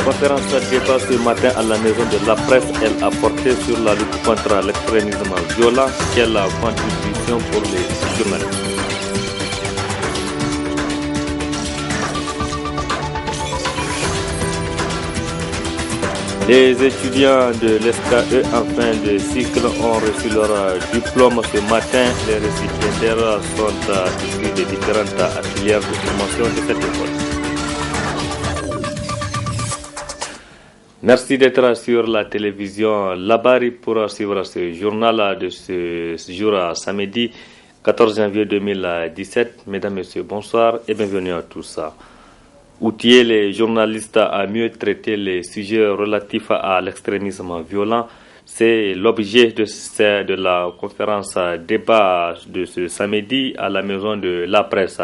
Conférence débat ce matin à la maison de la presse, elle a porté sur la lutte contre l'extrémisme violent. Quelle contribution pour les journalistes? Les étudiants de l'ESCAE en fin de cycle ont reçu leur diplôme ce matin. Les récipiendaires sont issus des différentes filières de formation de cette école. Merci d'être sur la télévision Labari pour suivre ce journal de ce jour samedi 14 janvier 2017. Mesdames, Messieurs, bonsoir et bienvenue à tous. Outiller les journalistes à mieux traiter les sujets relatifs à l'extrémisme violent, c'est l'objet de la conférence débat de ce samedi à la maison de la presse.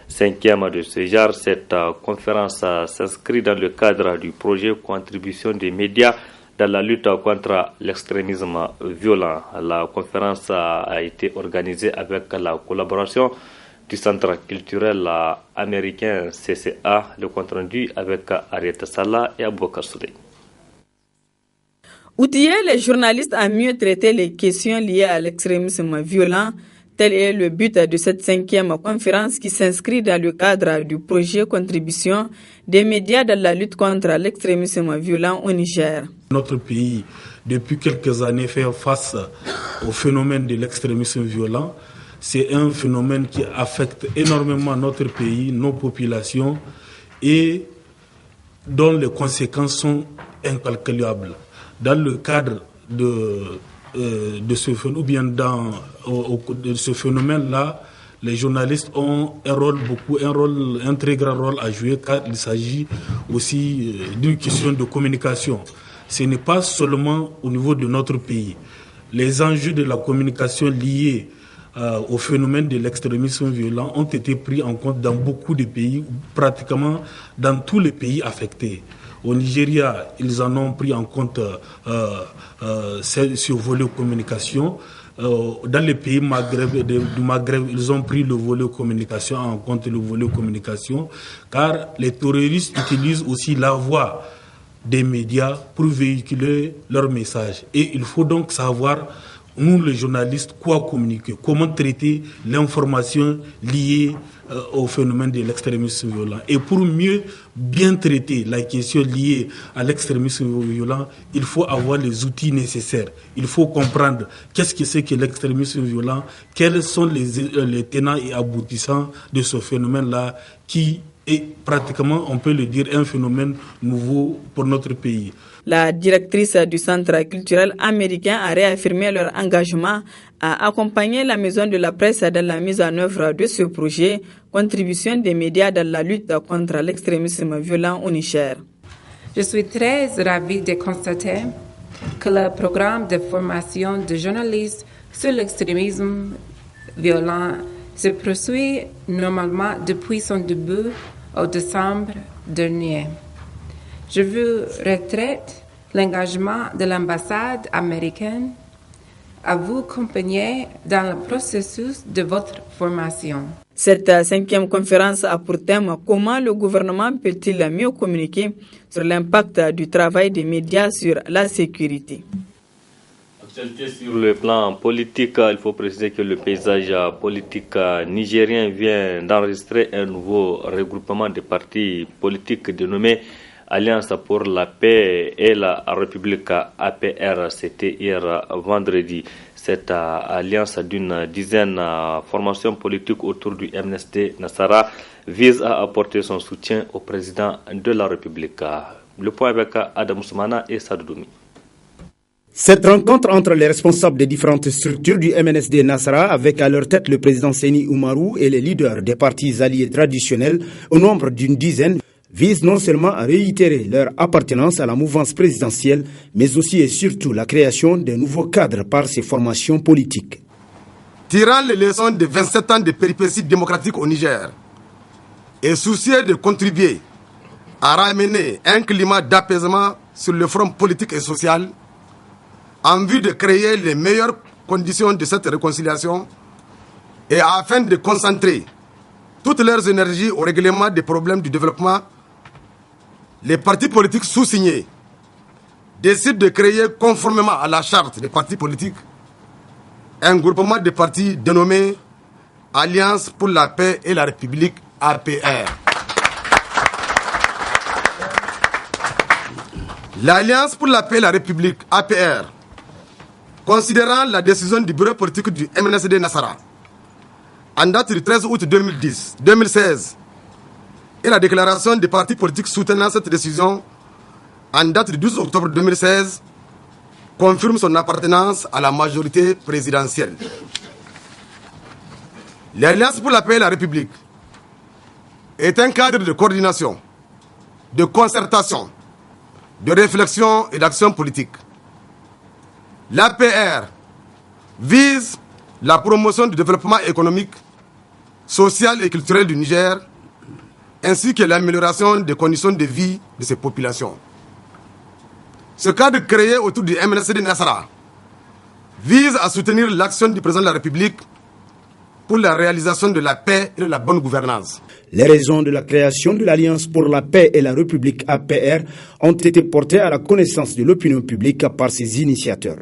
Cinquième de ce genre, cette conférence s'inscrit dans le cadre du projet Contribution des médias dans la lutte contre l'extrémisme violent. La conférence a été organisée avec la collaboration du Centre culturel américain CCA, le compte rendu avec Ariette Salah et Aboubakar Souley. Outiller les journalistes à mieux traiter les questions liées à l'extrémisme violent, tel est le but de cette cinquième conférence qui s'inscrit dans le cadre du projet Contribution des médias dans la lutte contre l'extrémisme violent au Niger. Notre pays, depuis quelques années, fait face au phénomène de l'extrémisme violent. C'est un phénomène qui affecte énormément notre pays, nos populations et dont les conséquences sont incalculables. Dans le cadre de ce phénomène, ou bien de ce phénomène-là, les journalistes ont un très grand rôle à jouer car il s'agit aussi d'une question de communication. Ce n'est pas seulement au niveau de notre pays. Les enjeux de la communication liés au phénomène de l'extrémisme violent ont été pris en compte dans beaucoup de pays, pratiquement dans tous les pays affectés. Au Nigeria, ils en ont pris en compte sur volet communication. Dans les pays du Maghreb, ils ont pris le volet communication en compte, le volet communication, car les terroristes utilisent aussi la voix des médias pour véhiculer leur message. Et il faut donc savoir, nous les journalistes, quoi communiquer, comment traiter l'information liée au phénomène de l'extrémisme violent. Et pour bien traiter la question liée à l'extrémisme violent, il faut avoir les outils nécessaires. Il faut comprendre qu'est-ce que c'est que l'extrémisme violent, quels sont les tenants et aboutissants de ce phénomène-là qui est pratiquement, on peut le dire, un phénomène nouveau pour notre pays. La directrice du Centre culturel américain a réaffirmé leur engagement à accompagner la maison de la presse dans la mise en œuvre de ce projet, contribution des médias dans la lutte contre l'extrémisme violent au Niger. Je suis très ravie de constater que le programme de formation de journalistes sur l'extrémisme violent se poursuit normalement depuis son début au décembre dernier. Je vous retraite l'engagement de l'ambassade américaine à vous accompagner dans le processus de votre formation. Cette cinquième conférence a pour thème comment le gouvernement peut-il mieux communiquer sur l'impact du travail des médias sur la sécurité. Sur le plan politique, il faut préciser que le paysage politique nigérien vient d'enregistrer un nouveau regroupement de partis politiques dénommé Alliance pour la paix et la République APR. C'était hier vendredi. Cette alliance d'une dizaine de formations politiques autour du MNSD Nassara vise à apporter son soutien au président de la République. Le point avec Adam Soumana et Sadoumi. Cette rencontre entre les responsables des différentes structures du MNSD Nassara, avec à leur tête le président Seni Oumarou et les leaders des partis alliés traditionnels, au nombre d'une dizaine, vise non seulement à réitérer leur appartenance à la mouvance présidentielle, mais aussi et surtout la création de nouveaux cadres par ces formations politiques. Tirant les leçons de 27 ans de péripéties démocratiques au Niger et soucieux de contribuer à ramener un climat d'apaisement sur le front politique et social, en vue de créer les meilleures conditions de cette réconciliation et afin de concentrer toutes leurs énergies au règlement des problèmes du développement, les partis politiques sous-signés décident de créer, conformément à la charte des partis politiques, un groupement de partis dénommé Alliance pour la paix et la République, APR. L'Alliance pour la paix et la République, APR, considérant la décision du bureau politique du MNSD Nassara en date du 13 août 2016 et la déclaration des partis politiques soutenant cette décision en date du 12 octobre 2016, confirme son appartenance à la majorité présidentielle. L'Alliance pour la paix et la République est un cadre de coordination, de concertation, de réflexion et d'action politique. L'APR vise la promotion du développement économique, social et culturel du Niger, ainsi que l'amélioration des conditions de vie de ses populations. Ce cadre créé autour du MNSD Nassara vise à soutenir l'action du président de la République pour la réalisation de la paix et de la bonne gouvernance. Les raisons de la création de l'Alliance pour la paix et la République APR ont été portées à la connaissance de l'opinion publique par ses initiateurs.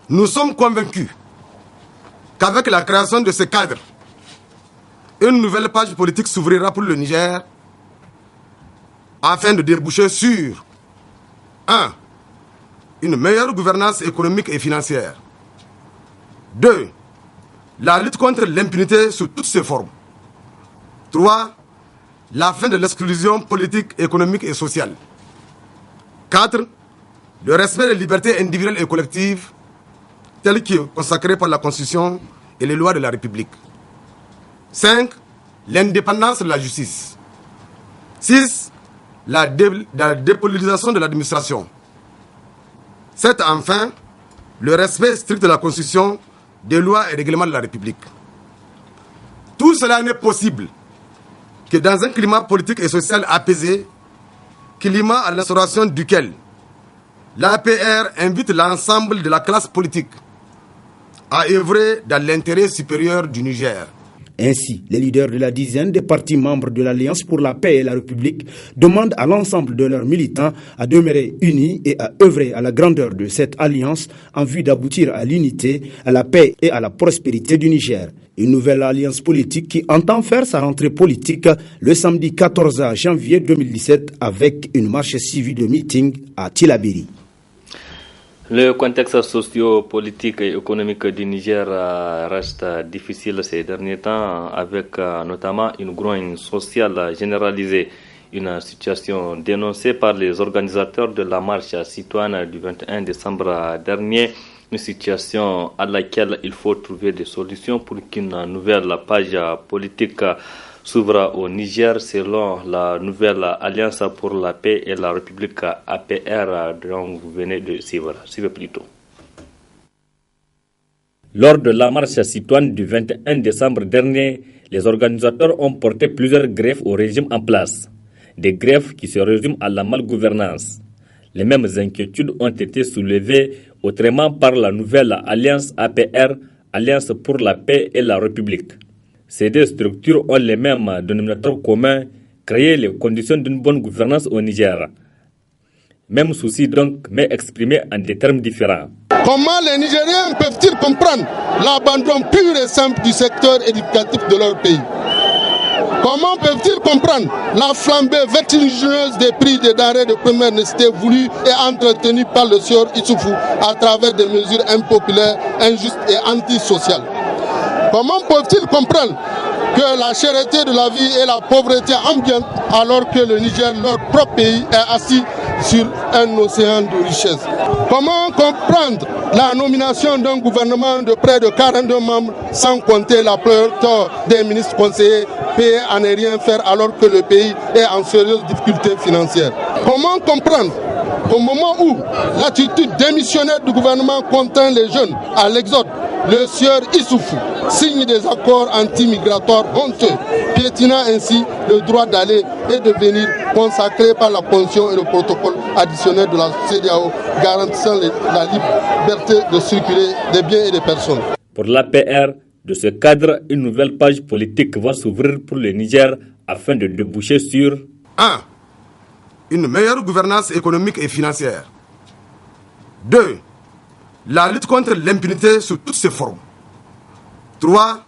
Nous sommes convaincus qu'avec la création de ce cadre, une nouvelle page politique s'ouvrira pour le Niger afin de déboucher sur 1. Une meilleure gouvernance économique et financière. 2. La lutte contre l'impunité sous toutes ses formes. 3. La fin de l'exclusion politique, économique et sociale. 4. Le respect des libertés individuelles et collectives tel qu'il est consacré par la Constitution et les lois de la République. 5. L'indépendance de la justice. 6. La dépolitisation de l'administration. 7. Enfin, le respect strict de la Constitution, des lois et règlements de la République. Tout cela n'est possible que dans un climat politique et social apaisé, climat à l'instauration duquel l'APR invite l'ensemble de la classe politique à œuvrer dans l'intérêt supérieur du Niger. Ainsi, les leaders de la dizaine des partis membres de l'Alliance pour la paix et la République demandent à l'ensemble de leurs militants à demeurer unis et à œuvrer à la grandeur de cette alliance en vue d'aboutir à l'unité, à la paix et à la prospérité du Niger. Une nouvelle alliance politique qui entend faire sa rentrée politique le samedi 14 janvier 2017 avec une marche suivie de meeting à Tillabéri. Le contexte socio-politique et économique du Niger reste difficile ces derniers temps, avec notamment une grogne sociale généralisée, une situation dénoncée par les organisateurs de la marche citoyenne du 21 décembre dernier, une situation à laquelle il faut trouver des solutions pour qu'une nouvelle page politique s'ouvre au Niger selon la nouvelle Alliance pour la paix et la République APR dont vous venez de suivre. Suivez plutôt. Lors de la marche citoyenne du 21 décembre dernier, les organisateurs ont porté plusieurs greffes au régime en place. Des greffes qui se résument à la malgouvernance. Les mêmes inquiétudes ont été soulevées autrement par la nouvelle Alliance APR, Alliance pour la paix et la République. Ces deux structures ont les mêmes dénominateurs communs, créer les conditions d'une bonne gouvernance au Niger. Même souci donc, mais exprimé en des termes différents. Comment les Nigériens peuvent-ils comprendre l'abandon pur et simple du secteur éducatif de leur pays? Comment peuvent-ils comprendre la flambée vertigineuse des prix des denrées de première nécessité voulus et entretenus par le sieur Issoufou à travers des mesures impopulaires, injustes et antisociales? Comment peuvent-ils comprendre que la cherté de la vie et la pauvreté ambiante alors que le Niger, leur propre pays, est assis sur un océan de richesse? Comment comprendre la nomination d'un gouvernement de près de 42 membres sans compter la pléthore des ministres conseillers payés à ne rien faire alors que le pays est en sérieuse difficulté financière? Comment comprendre qu'au moment où l'attitude démissionnaire du gouvernement contraint les jeunes à l'exode, le sieur Issoufou signe des accords anti-migratoires honteux, piétinant ainsi le droit d'aller et de venir consacré par la Constitution et le protocole additionnel de la CEDEAO garantissant la liberté de circuler des biens et des personnes. Pour l'APR, de ce cadre, une nouvelle page politique va s'ouvrir pour le Niger afin de déboucher sur 1. une meilleure gouvernance économique et financière. 2. La lutte contre l'impunité sous toutes ses formes. 3.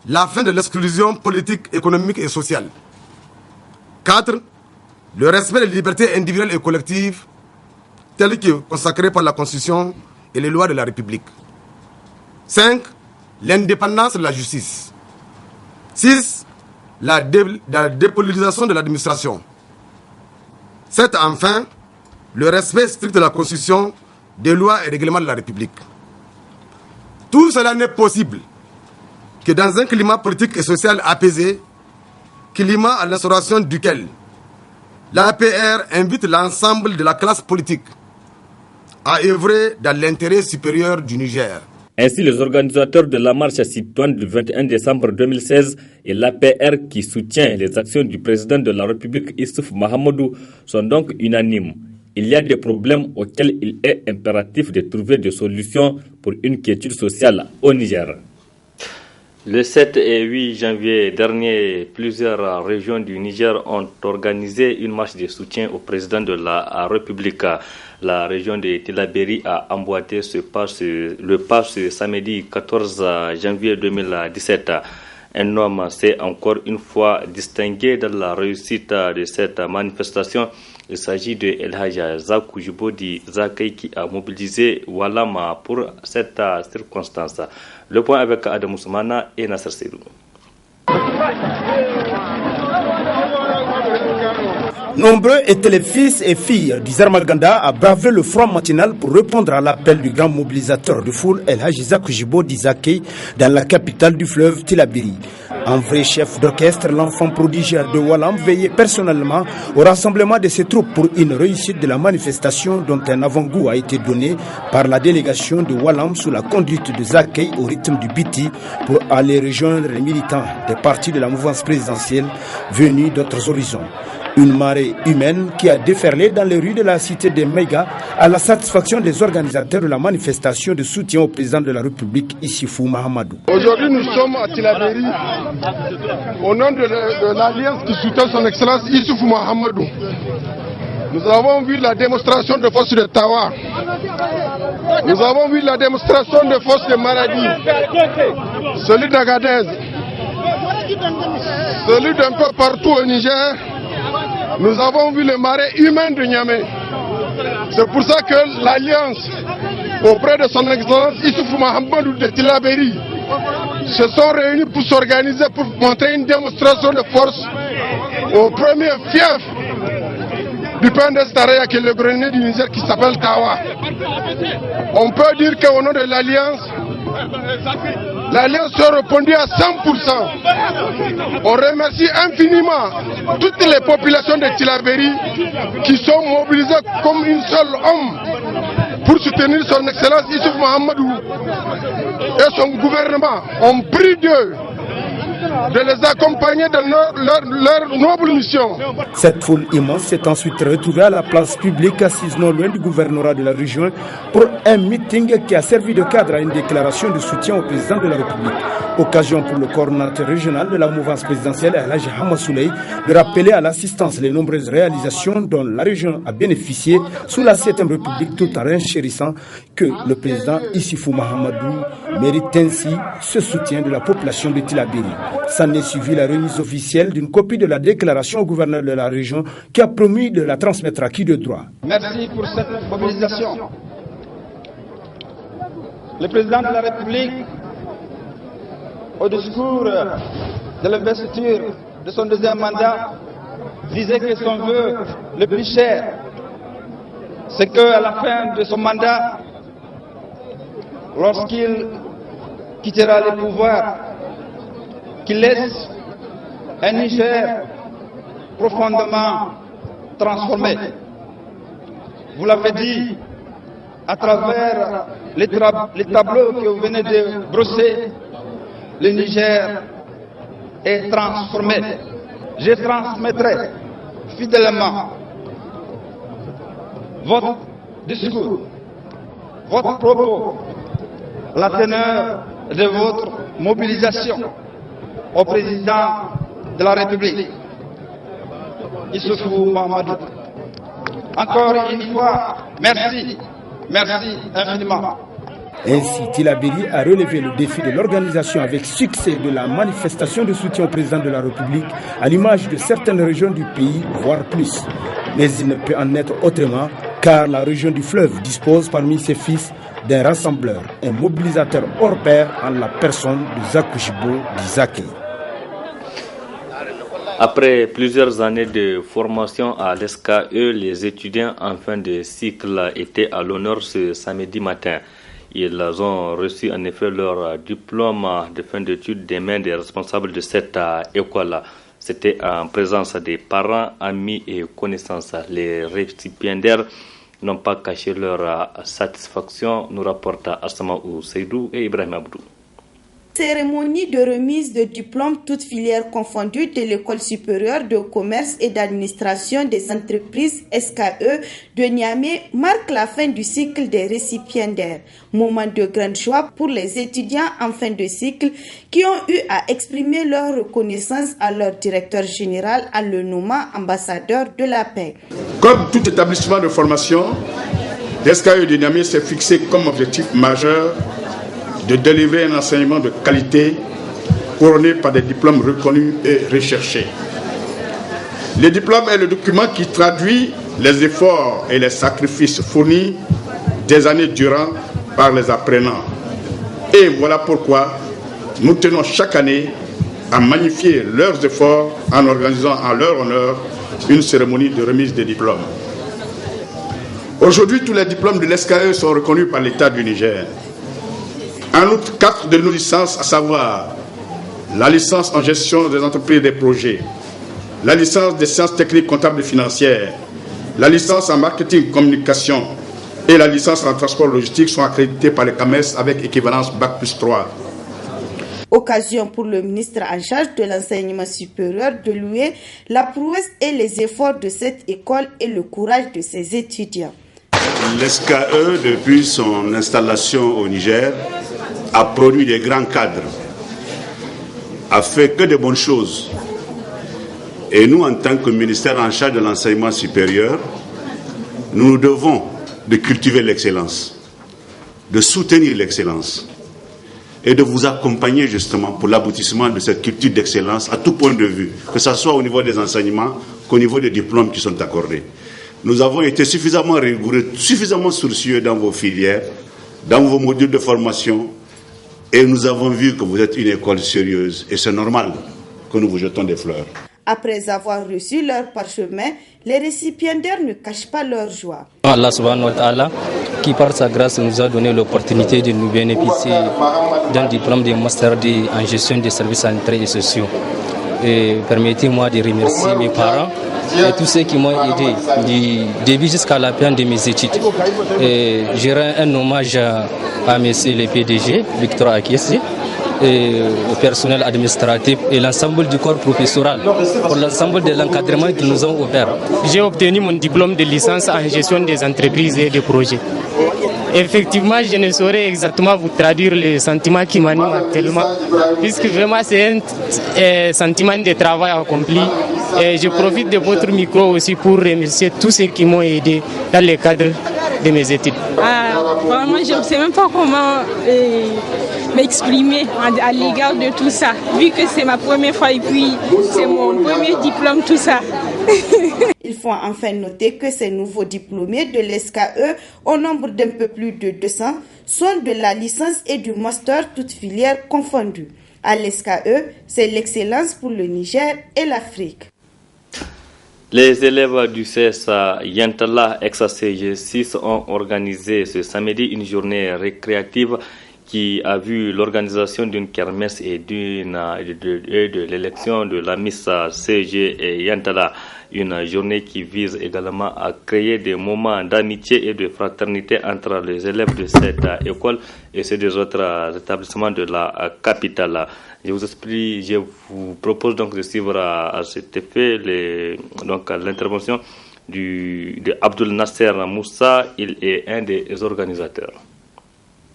La fin de l'exclusion politique, économique et sociale. 4. Le respect des libertés individuelles et collectives telles que consacrées par la Constitution et les lois de la République. 5. L'indépendance de la justice. 6. La dépolitisation de l'administration. 7. Enfin, le respect strict de la Constitution, des lois et règlements de la République. Tout cela n'est possible que dans un climat politique et social apaisé, climat à l'instauration duquel l'APR invite l'ensemble de la classe politique à œuvrer dans l'intérêt supérieur du Niger. Ainsi, les organisateurs de la marche citoyenne du 21 décembre 2016 et l'APR qui soutient les actions du président de la République Issoufou Mahamadou sont donc unanimes. Il y a des problèmes auxquels il est impératif de trouver des solutions pour une quiétude sociale au Niger. Le 7 et 8 janvier dernier, plusieurs régions du Niger ont organisé une marche de soutien au président de la République. La région de Tillabéri a emboîté le pas ce samedi 14 janvier 2017. Un homme s'est encore une fois distingué dans la réussite de cette manifestation. Il s'agit de El Hadja Zakou Jibodi Zakei qui a mobilisé Walama pour cette circonstance. Le point avec Adam Ousmana et Nasser Seydou. Nombreux étaient les fils et filles du Zarmaganda à braver le front matinal pour répondre à l'appel du grand mobilisateur de foule El Hadji Zakou Jibodi Zakei dans la capitale du fleuve Tillabéri. En vrai chef d'orchestre, l'enfant prodigère de Walam veillait personnellement au rassemblement de ses troupes pour une réussite de la manifestation dont un avant-goût a été donné par la délégation de Walam sous la conduite de Zakei au rythme du Biti pour aller rejoindre les militants des partis de la mouvance présidentielle venus d'autres horizons. Une marée humaine qui a déferlé dans les rues de la cité de Mega à la satisfaction des organisateurs de la manifestation de soutien au président de la République, Issoufou Mahamadou. Aujourd'hui, nous sommes à Tillabéri au nom de l'alliance qui soutient son excellence Issoufou Mahamadou. Nous avons vu la démonstration de force de Tawa. Nous avons vu la démonstration de force de Maradi, celui d'Agadez, celui d'un peu partout au Niger. Nous avons vu le marais humain de Niamey. C'est pour ça que l'Alliance, auprès de son excellence Issoufou Mahamadou de Tillabéri, se sont réunis pour s'organiser, pour montrer une démonstration de force au premier fief du Pendestaria, qui est le grenier du Niger, qui s'appelle Tawa. On peut dire qu'au nom de l'Alliance, l'Alliance a répondu à 100%. On remercie infiniment toutes les populations de Tillabéri qui sont mobilisées comme une seule homme pour soutenir son excellence Issoufou Mahamadou et son gouvernement. On prie d'eux de les accompagner dans leur noble mission. Cette foule immense s'est ensuite retrouvée à la place publique assise non loin du gouvernorat de la région pour un meeting qui a servi de cadre à une déclaration de soutien au président de la République. Occasion pour le coordonnateur régional de la mouvance présidentielle, El Hadji Hamma Souley, de rappeler à l'assistance les nombreuses réalisations dont la région a bénéficié sous la 7e République, tout en renchérissant que le président Issoufou Mahamadou mérite ainsi ce soutien de la population de Tillabéri. S'en est suivi la remise officielle d'une copie de la déclaration au gouverneur de la région qui a promis de la transmettre à qui de droit. Merci pour cette mobilisation. Le président de la République, au discours de l'investiture de son deuxième mandat, disait que son vœu le plus cher, c'est qu'à la fin de son mandat, lorsqu'il quittera le pouvoir, qu'il laisse un Niger profondément transformé. Vous l'avez dit, à travers les tableaux que vous venez de brosser, le Niger est transformé. Je transmettrai fidèlement votre discours, votre propos, la teneur de votre mobilisation au président de la République, Issoufou Mahamadou. Encore une fois, merci. Merci infiniment. Ainsi, Tillabéri a relevé le défi de l'organisation avec succès de la manifestation de soutien au président de la République à l'image de certaines régions du pays, voire plus. Mais il ne peut en être autrement car la région du fleuve dispose parmi ses fils d'un rassembleur, un mobilisateur hors pair en la personne de Zakushibo Dizake. Après plusieurs années de formation à l'SKE, les étudiants en fin de cycle étaient à l'honneur ce samedi matin. Ils ont reçu en effet leur diplôme de fin d'études des mains des responsables de cette école. C'était en présence des parents, amis et connaissances. Les récipiendaires n'ont pas caché leur satisfaction, nous rapportent Assamaou Seydou et Ibrahim Abdou. Cérémonie de remise de diplômes toutes filières confondues de l'École supérieure de commerce et d'administration des entreprises SKE de Niamey marque la fin du cycle des récipiendaires. Moment de grande joie pour les étudiants en fin de cycle qui ont eu à exprimer leur reconnaissance à leur directeur général en le nommant ambassadeur de la paix. Comme tout établissement de formation, l'SKE de Niamey s'est fixé comme objectif majeur de délivrer un enseignement de qualité couronné par des diplômes reconnus et recherchés. Le diplôme est le document qui traduit les efforts et les sacrifices fournis des années durant par les apprenants. Et voilà pourquoi nous tenons chaque année à magnifier leurs efforts en organisant en leur honneur une cérémonie de remise des diplômes. Aujourd'hui, tous les diplômes de l'SKE sont reconnus par l'État du Niger. En outre, 4 de nos licences, à savoir la licence en gestion des entreprises et des projets, la licence des sciences techniques comptables et financières, la licence en marketing communication et la licence en transport logistique sont accréditées par les CAMES avec équivalence Bac+3. Occasion pour le ministre en charge de l'enseignement supérieur de louer la prouesse et les efforts de cette école et le courage de ses étudiants. L'SKE, depuis son installation au Niger, a produit des grands cadres, a fait que de bonnes choses. Et nous, en tant que ministère en charge de l'enseignement supérieur, nous nous devons de cultiver l'excellence, de soutenir l'excellence et de vous accompagner justement pour l'aboutissement de cette culture d'excellence à tout point de vue, que ce soit au niveau des enseignements qu'au niveau des diplômes qui sont accordés. Nous avons été suffisamment rigoureux, suffisamment sourcilleux dans vos filières, dans vos modules de formation, et nous avons vu que vous êtes une école sérieuse, et c'est normal que nous vous jetons des fleurs. Après avoir reçu leur parchemin, les récipiendaires ne cachent pas leur joie. Allah subhanahu wa ta'ala, qui par sa grâce nous a donné l'opportunité de nous bénéficier d'un diplôme de master en gestion des services sanitaires et sociaux. Et permettez-moi de remercier mes parents et tous ceux qui m'ont aidé du début jusqu'à la fin de mes études. Et je rends un hommage à monsieur le PDG, Victor Akiesi, et au personnel administratif et l'ensemble du corps professoral pour l'ensemble de l'encadrement qu'ils nous ont offert. J'ai obtenu mon diplôme de licence en gestion des entreprises et des projets. Effectivement, je ne saurais exactement vous traduire le sentiment qui m'anime actuellement, puisque vraiment c'est un sentiment de travail accompli. Et je profite de votre micro aussi pour remercier tous ceux qui m'ont aidé dans le cadre de mes études. Vraiment, je ne sais même pas comment m'exprimer à l'égard de tout ça, vu que c'est ma première fois et puis c'est mon premier diplôme, tout ça. Il faut enfin noter que ces nouveaux diplômés de l'SKE, au nombre d'un peu plus de 200, sont de la licence et du master, toutes filières confondues. À l'SKE, c'est l'excellence pour le Niger et l'Afrique. Les élèves du CSA Yantala ex-CG6 ont organisé ce samedi une journée récréative qui a vu l'organisation d'une kermesse et de l'élection de la Miss CG Yantala. Une journée qui vise également à créer des moments d'amitié et de fraternité entre les élèves de cette école et ceux des autres établissements de la capitale. Je vous propose donc de suivre à cet effet l'intervention de Abdul Nasser Moussa. Il est un des organisateurs.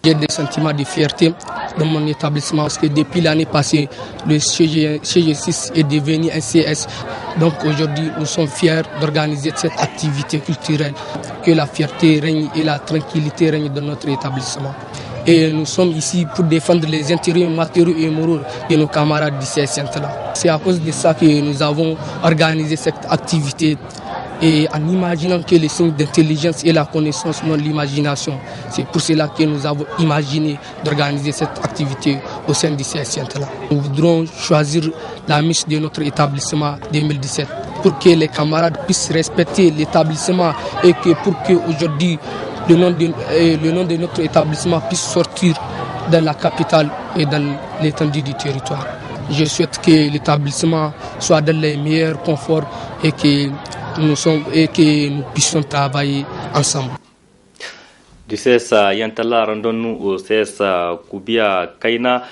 J'ai des sentiments de fierté dans mon établissement parce que depuis l'année passée, le CG6 est devenu un CS. Donc aujourd'hui, nous sommes fiers d'organiser cette activité culturelle, que la fierté règne et la tranquillité règne dans notre établissement. Et nous sommes ici pour défendre les intérêts matériaux et moraux de nos camarades du CS-là. C'est à cause de ça que nous avons organisé cette activité. Et en imaginant que les signes d'intelligence et la connaissance non l'imagination, c'est pour cela que nous avons imaginé d'organiser cette activité au sein du CS-là. Nous voudrons choisir la miss de notre établissement 2017 pour que les camarades puissent respecter l'établissement et que pour qu'aujourd'hui le nom de notre établissement puisse sortir dans la capitale et dans l'étendue du territoire. Je souhaite que l'établissement soit dans les meilleurs conforts et que nous puissions travailler ensemble. Du CS Yantala, rendons-nous au CS Koubia Kaina,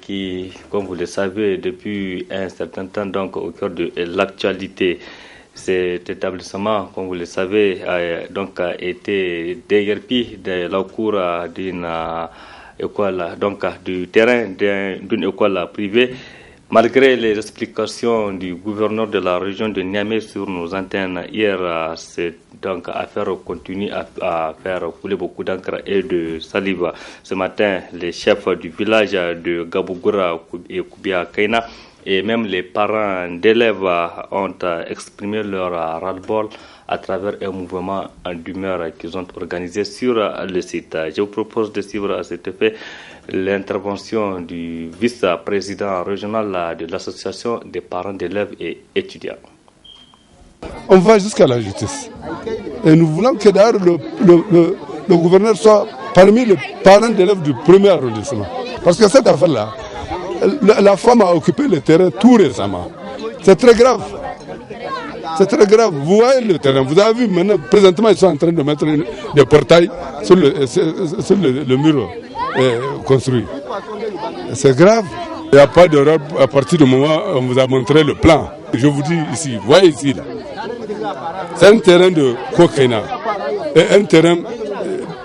qui, comme vous le savez, depuis un certain temps, donc au cœur de l'actualité. Cet établissement, comme vous le savez, a été déguerpi de la cour d'une école, donc du terrain d'une école privée. Malgré les explications du gouverneur de la région de Niamey sur nos antennes hier, cette affaire continue à faire couler beaucoup d'encre et de salive. Ce matin, les chefs du village de Gabougoura et Koubia Kaina et même les parents d'élèves ont exprimé leur ras-le-bol à travers un mouvement d'humeur qu'ils ont organisé sur le site. Je vous propose de suivre à cet effet l'intervention du vice-président régional de l'association des parents d'élèves et étudiants. On va jusqu'à la justice. Et nous voulons que d'ailleurs le gouverneur soit parmi les parents d'élèves du premier arrondissement. Parce que cette affaire-là, la femme a occupé le terrain tout récemment. C'est très grave. C'est très grave. Vous voyez le terrain. Vous avez vu maintenant, présentement, ils sont en train de mettre des portails sur le mur construit. C'est grave. Il n'y a pas d'erreur à partir du moment où on vous a montré le plan. Je vous dis ici, voyez ici, là. C'est un terrain de Kokaina et un terrain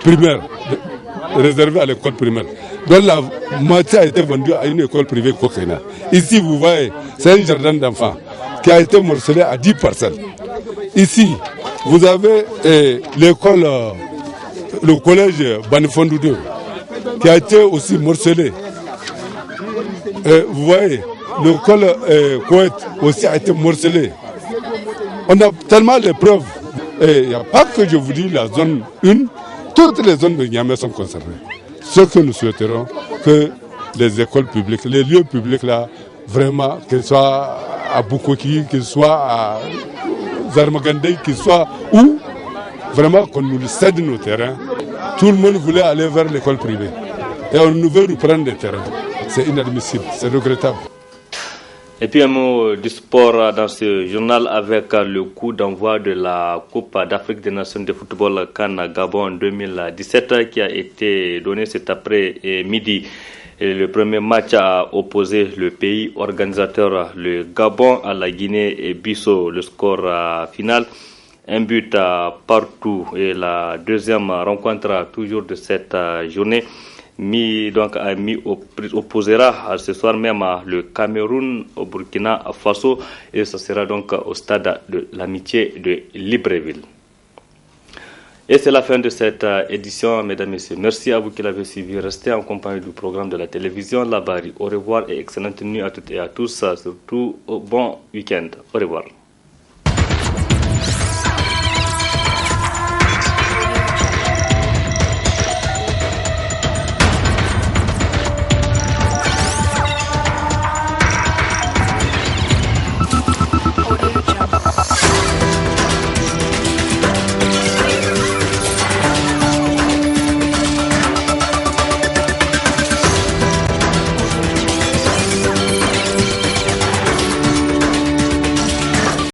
primaire, réservé à l'école primaire. Donc la moitié a été vendue à une école privée Kokaina. Ici, vous voyez, c'est un jardin d'enfants qui a été morcelé à 10 parcelles. Ici, vous avez l'école, le collège Banifondou 2, qui a été aussi morcelé. Vous voyez, l'école Koweït aussi a été morcelée. On a tellement de preuves. Il n'y a pas que je vous dis la zone 1, toutes les zones de Niamey sont concernées. Ce que nous souhaiterons, que les écoles publiques, les lieux publics là, vraiment, qu'ils soient à Bukoki, qu'ils soient à Zarmagandé, qu'ils soient où, vraiment qu'on nous cède nos terrains. Tout le monde voulait aller vers l'école privée. Et on nous veut nous prendre des terrains. C'est inadmissible, c'est regrettable. Et puis un mot du sport dans ce journal avec le coup d'envoi de la Coupe d'Afrique des Nations de football CAN Gabon 2017 qui a été donné cet après-midi. Et le premier match a opposé le pays organisateur, le Gabon, à la Guinée et Bissau. Le score final, un but partout. Et la deuxième rencontre toujours de cette journée opposera ce soir même le Cameroun au Burkina Faso et ce sera donc au stade de l'Amitié de Libreville. Et c'est la fin de cette édition, mesdames et messieurs. Merci à vous qui l'avez suivi. Restez en compagnie du programme de la télévision La Bari. Au revoir et excellente nuit à toutes et à tous. Surtout bon week-end. Au revoir.